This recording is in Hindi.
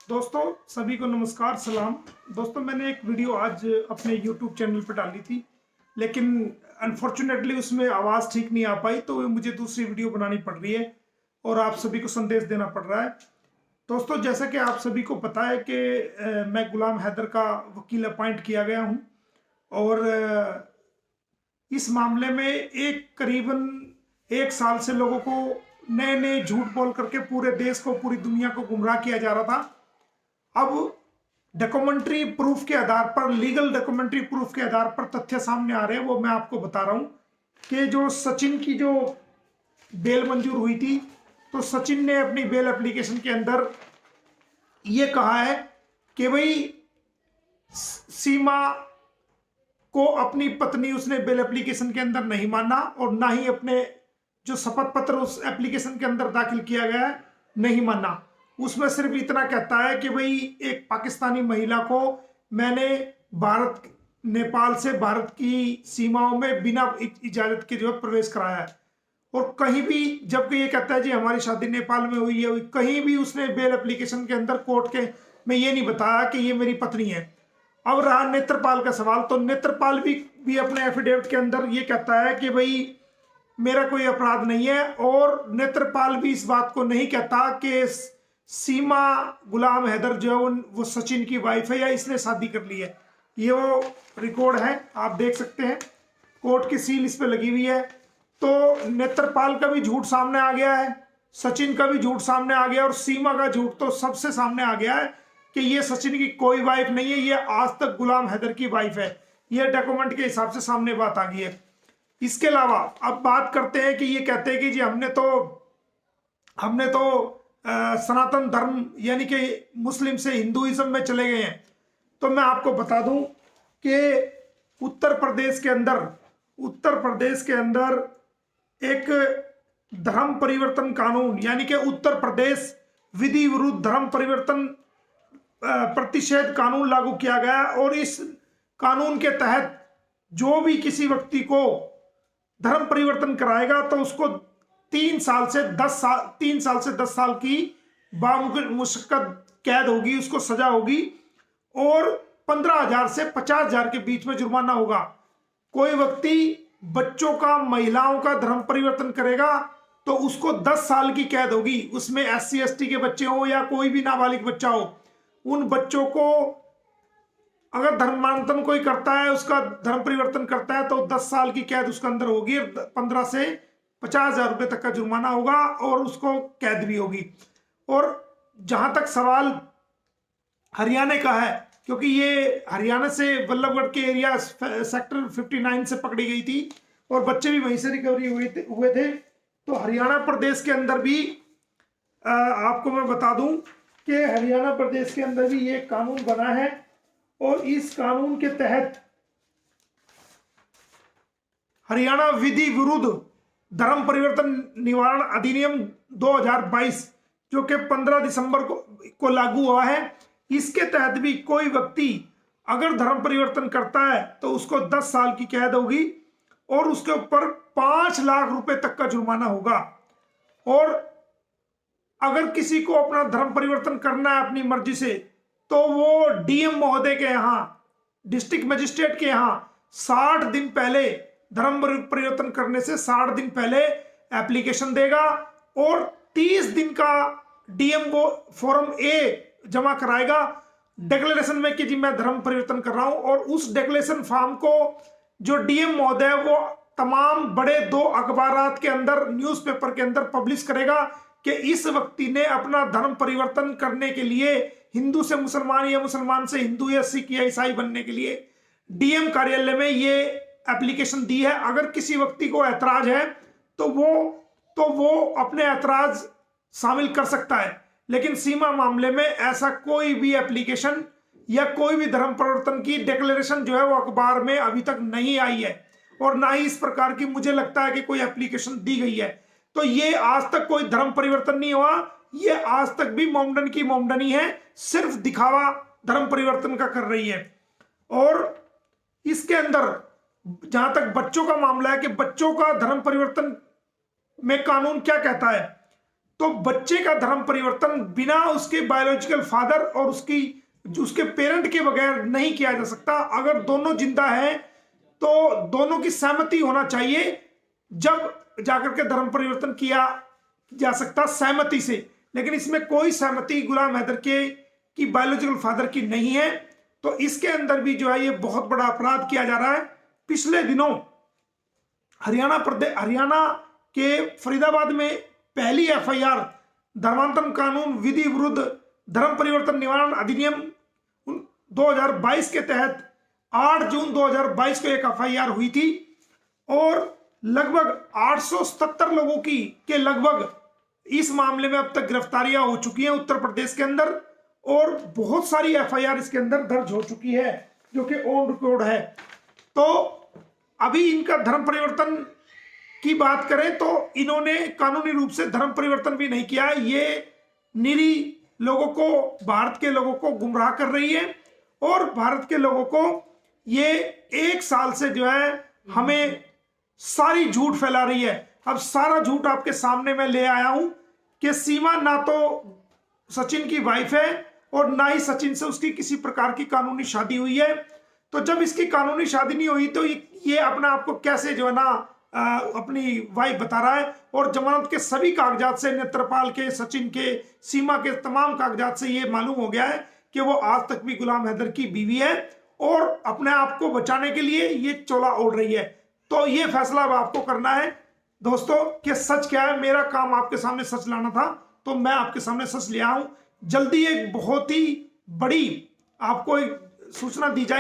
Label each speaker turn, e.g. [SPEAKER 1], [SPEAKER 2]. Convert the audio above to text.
[SPEAKER 1] दोस्तों सभी को नमस्कार सलाम। दोस्तों मैंने एक वीडियो आज अपने YouTube चैनल पर डाली थी, लेकिन अनफॉर्चुनेटली उसमें आवाज़ ठीक नहीं आ पाई, तो मुझे दूसरी वीडियो बनानी पड़ रही है और आप सभी को संदेश देना पड़ रहा है। दोस्तों जैसा कि आप सभी को पता है कि मैं गुलाम हैदर का वकील अपॉइंट किया गया हूं और इस मामले में करीबन 1 साल से लोगों को नए नए झूठ बोल करके पूरे देश को, पूरी दुनिया को गुमराह किया जा रहा था। अब डॉक्यूमेंट्री प्रूफ के आधार पर, लीगल डॉक्यूमेंट्री प्रूफ के आधार पर तथ्य सामने आ रहे हैं, वो मैं आपको बता रहा हूं कि जो सचिन की जो बेल मंजूर हुई थी, तो सचिन ने अपनी बेल एप्लीकेशन के अंदर ये कहा है कि भाई सीमा को अपनी पत्नी उसने बेल एप्लीकेशन के अंदर नहीं माना और ना ही अपने जो शपथ पत्र उस एप्लीकेशन के अंदर दाखिल किया गया है नहीं माना। उसमें सिर्फ इतना कहता है कि भाई एक पाकिस्तानी महिला को मैंने नेपाल से भारत की सीमाओं में बिना इजाजत के जो है प्रवेश कराया है। और कहीं भी जबकि ये कहता है जी हमारी शादी नेपाल में हुई है, कहीं भी उसने बेल एप्लीकेशन के अंदर कोर्ट के में ये नहीं बताया कि ये मेरी पत्नी है। अब रहा नेत्रपाल का सवाल, तो नेत्रपाल भी अपने एफिडेविट के अंदर ये कहता है कि भाई मेरा कोई अपराध नहीं है, और नेत्रपाल भी इस बात को नहीं कहता कि सीमा गुलाम हैदर जो है वो सचिन की वाइफ है या इसने शादी कर ली है। ये वो रिकॉर्ड है, आप देख सकते हैं, कोर्ट की सील इस पे लगी हुई है। तो नेत्रपाल का भी झूठ सामने आ गया है, सचिन का भी झूठ सामने आ गया, और सीमा का झूठ तो सबसे सामने आ गया है कि ये सचिन की कोई वाइफ नहीं है, ये आज तक गुलाम हैदर की वाइफ है। ये डॉक्यूमेंट के हिसाब से सामने बात आ गई है। इसके अलावा अब बात करते हैं कि ये कहते हैं कि जी हमने तो सनातन धर्म यानी कि मुस्लिम से हिंदुइज्म में चले गए हैं। तो मैं आपको बता दूं कि उत्तर प्रदेश के अंदर एक धर्म परिवर्तन कानून यानी कि उत्तर प्रदेश विधि विरुद्ध धर्म परिवर्तन प्रतिषेध कानून लागू किया गया, और इस कानून के तहत जो भी किसी व्यक्ति को धर्म परिवर्तन कराएगा तो उसको 3 साल से 10 साल की बामुश्किल कैद होगी, उसको सजा होगी, और 15,000 से 50,000 के बीच में जुर्माना होगा। कोई व्यक्ति बच्चों का, महिलाओं का धर्म परिवर्तन करेगा तो उसको 10 साल की कैद होगी, उसमें SC ST के बच्चे हो या कोई भी नाबालिग बच्चा हो। उन बच्चों को अगर धर्मांतरण कोई करता है, उसका धर्म परिवर्तन करता है, तो 10 साल की कैद उसके अंदर होगी, 15 से 50,000 रुपए तक का जुर्माना होगा और उसको कैद भी होगी। और जहां तक सवाल हरियाणा का है, क्योंकि ये हरियाणा से वल्लभगढ़ के एरिया सेक्टर 59 से पकड़ी गई थी और बच्चे भी वहीं से रिकवरी हुए थे, तो हरियाणा प्रदेश के अंदर भी आपको मैं बता दूं कि हरियाणा प्रदेश के अंदर भी ये कानून बना है, और इस कानून के तहत हरियाणा विधि विरुद्ध धर्म परिवर्तन निवारण अधिनियम 2022 जो कि 15 दिसंबर को लागू हुआ है, इसके तहत भी कोई व्यक्ति अगर धर्म परिवर्तन करता है तो उसको 10 साल की कैद होगी और उसके ऊपर 5 लाख रुपए तक का जुर्माना होगा। और अगर किसी को अपना धर्म परिवर्तन करना है अपनी मर्जी से, तो वो DM महोदय के यहाँ, डिस्ट्रिक्ट मजिस्ट्रेट के यहाँ 60 दिन पहले, धर्म परिवर्तन करने से 60 दिन पहले एप्लीकेशन देगा और 30 दिन का DM वो फॉर्म A जमा कराएगा डिक्लेरेशन में कि जी मैं धर्म परिवर्तन कर रहा हूं। और उस डिक्लेरेशन फॉर्म को जो DM महोदय वो तमाम बड़े 2 अखबारात के अंदर, न्यूज़पेपर के अंदर पब्लिश करेगा कि इस व्यक्ति ने अपना धर्म परिवर्तन करने के लिए हिंदू से मुसलमान या मुसलमान से हिंदू या सिख या ईसाई बनने के लिए DM कार्यालय में ये एप्लीकेशन दी है। अगर किसी व्यक्ति को ऐतराज है तो वो अपने ऐतराज शामिल कर सकता है, लेकिन सीमा मामले में ऐसा कोई भी एप्लीकेशन या कोई भी धर्म परिवर्तन की डिक्लेरेशन जो है वो अखबार में अभी तक नहीं आई है, और ना ही इस प्रकार की मुझे लगता है कि कोई एप्लीकेशन दी गई है। तो ये आज तक कोई धर्म परिवर्तन नहीं हुआ, ये आज तक भी मोमडन की मोमडनी है, सिर्फ दिखावा धर्म परिवर्तन का कर रही है। और इसके अंदर जहां तक बच्चों का मामला है कि बच्चों का धर्म परिवर्तन में कानून क्या कहता है, तो बच्चे का धर्म परिवर्तन बिना उसके बायोलॉजिकल फादर और उसके पेरेंट के बगैर नहीं किया जा सकता। अगर दोनों जिंदा हैं तो दोनों की सहमति होना चाहिए, जब जाकर के धर्म परिवर्तन किया जा सकता सहमति से। लेकिन इसमें कोई सहमति गुलाम हैदर के की बायोलॉजिकल फादर की नहीं है। तो इसके अंदर भी जो है ये बहुत बड़ा अपराध किया जा रहा है। पिछले दिनों हरियाणा के फरीदाबाद में पहली एफआईआर धर्मांतरण कानून विधि विरुद्ध धर्म परिवर्तन निवारण अधिनियम 2022 के तहत 8 जून 2022 को एक एफआईआर हुई थी और लगभग 877 लोगों के लगभग इस मामले में अब तक गिरफ्तारियां हो चुकी हैं उत्तर प्रदेश के अंदर, और बहुत सारी एफआईआर इसके अंदर दर्ज हो चुकी है जो कि ऑन रिकॉर्ड है। तो अभी इनका धर्म परिवर्तन की बात करें तो इन्होंने कानूनी रूप से धर्म परिवर्तन भी नहीं किया। ये निरीह लोगों को, भारत के लोगों को गुमराह कर रही है और भारत के लोगों को ये 1 साल से जो है हमें सारी झूठ फैला रही है। अब सारा झूठ आपके सामने मैं ले आया हूं कि सीमा ना तो सचिन की वाइफ है और ना ही सचिन से उसकी किसी प्रकार की कानूनी शादी हुई है। तो जब इसकी कानूनी शादी नहीं हुई तो ये अपने आप को कैसे जो है ना अपनी वाइफ बता रहा है। और जमानत के सभी कागजात से, नेत्रपाल के, सचिन के, सीमा के तमाम कागजात से ये मालूम हो गया है कि वो आज तक भी गुलाम हैदर की बीवी है और अपने आप को बचाने के लिए ये चोला ओढ़ रही है। तो ये फैसला अब आपको करना है दोस्तों कि सच क्या है। मेरा काम आपके सामने सच लाना था तो मैं आपके सामने सच ले आया हूं। जल्दी एक बहुत ही बड़ी आपको एक सूचना दी जाए।